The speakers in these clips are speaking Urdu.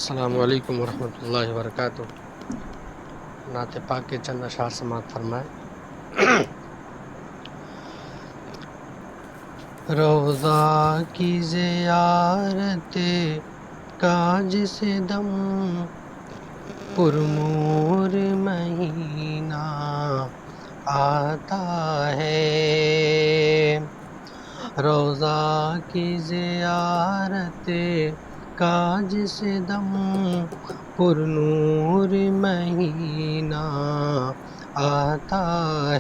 السلام علیکم ورحمۃ اللہ وبرکاتہ۔ نعت پاک کے چند اشعار سماعت فرمائیں۔ روضہ کی زیارت کا جس دم پرنور مہینہ آتا ہے، روضہ کی زیارت کا جس دم پرنور مہینہ آتا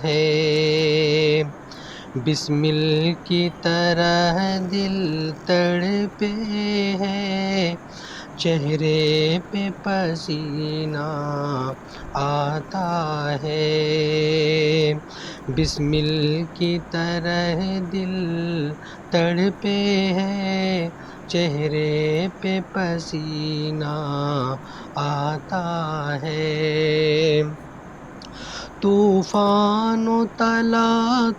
ہے، بسمل کی طرح دل تڑپے ہے، چہرے پہ پسینہ آتا ہے، بسمل کی طرح دل تڑپے ہے، چہرے پہ پسینہ آتا ہے، طوفان و تلا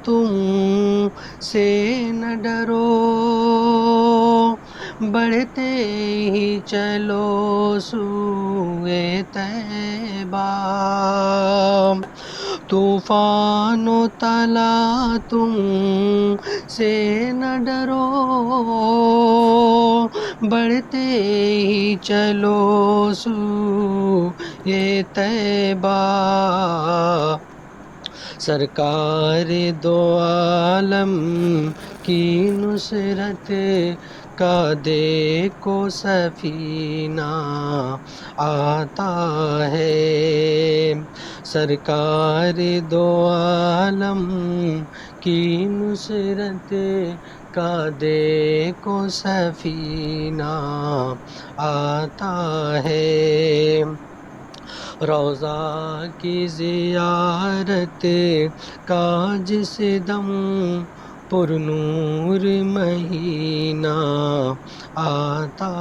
تم سے نہ ڈرو، بڑھتے ہی چلو سوئے طیبہ، طوفان و تلا تم سے نہ ڈرو، بڑھتے ہی چلو سوئے طیبہ، سرکار دو عالم کی نصرت کا دیکھو سفینہ آتا ہے، سرکار دو عالم کی نصرت کا دیکھو سفینہ آتا ہے، روضہ کی زیارت کا جس دم پرنور مہینہ آتا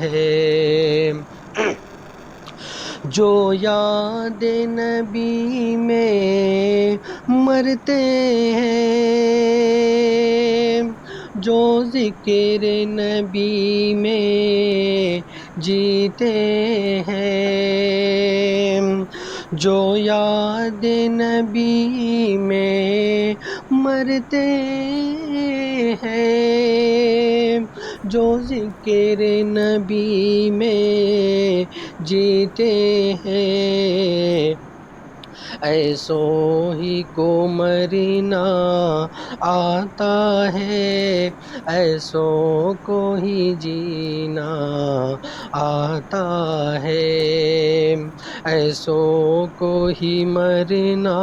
ہے، جو یاد نبی میں مرتے ہیں، جو ذکر نبی میں جیتے ہیں، جو یاد نبی میں مرتے ہیں، جو ذکر نبی میں جیتے ہیں، ایسوں ہی کو مرنا آتا ہے، ایسوں کو ہی جینا آتا ہے، ایسوں کو ہی مرنا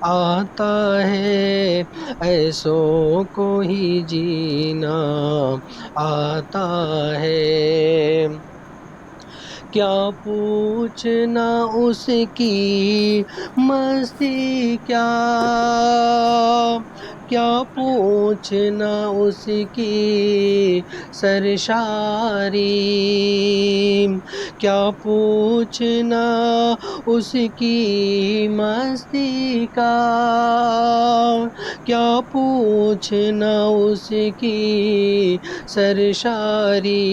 آتا ہے، ایسوں کو ہی جینا آتا ہے، کیا پوچھنا اس کی مستی کیا پوچھنا اس کی سرشاری، کیا پوچھنا اس کی مستی کا، کیا پوچھنا اس کی سرشاری،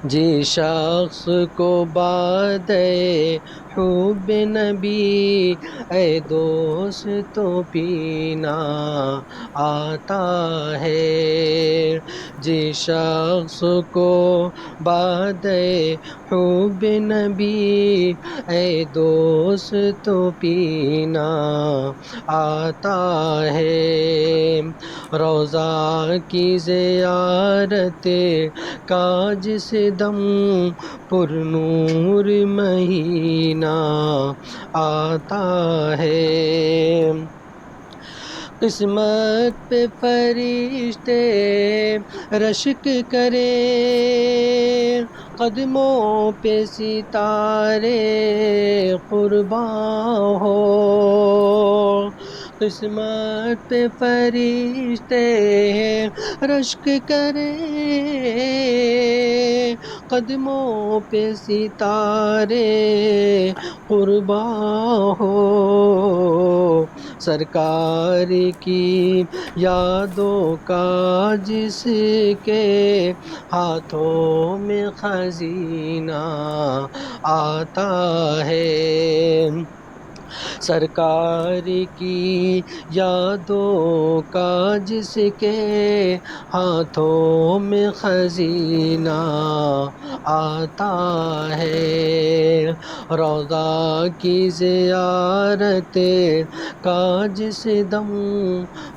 جس شخص کو بعد حب نبی اے دوست پینا آتا ہے، جس شخص کو بعد حب نبی اے دوست پینا آتا ہے، روضہ کی زیارت کا جس دم پرنور مہینہ آتا ہے، قسمت پہ فرشتے رشک کرے، قدموں پہ ستارے قرباں ہو، قسمت پہ فرشتے رشک کرے، قدموں پہ ستارے قرباں ہو، سرکار کی یادوں کا جس کے ہاتھوں میں خزینہ آتا ہے، سرکار کی یادوں کا جس کے ہاتھوں میں خزینہ آتا ہے، روضہ کی زیارت کا جس دم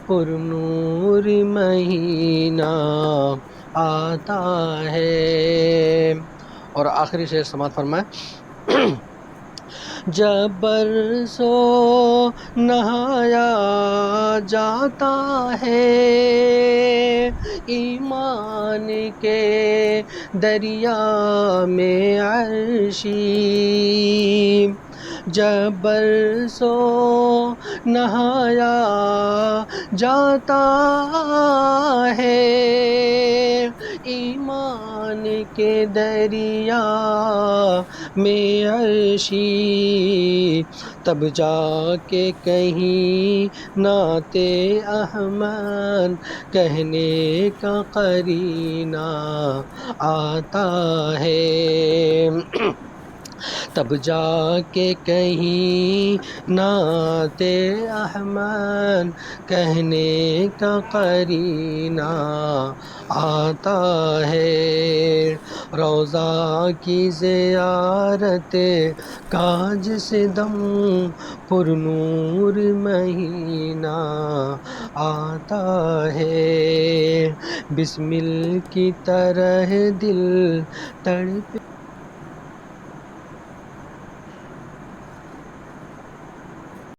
پر نور مہینہ آتا ہے۔ اور آخری شعر سماعت فرمائیں۔ جب برسوں نہایا جاتا ہے ایمان کے دریا میں عرشی، جب برسوں نہایا جاتا ہے ایمان کے دریا میں عرشی، تب جا کے کہیں نعت احمد کہنے کا قرینہ آتا ہے، تب جا کے کہیں نعت احمد کہنے کا قرینہ آتا ہے، روضہ کی زیارت کا جس دم پر نور مہینہ آتا ہے، بسمل کی طرح دل تڑپے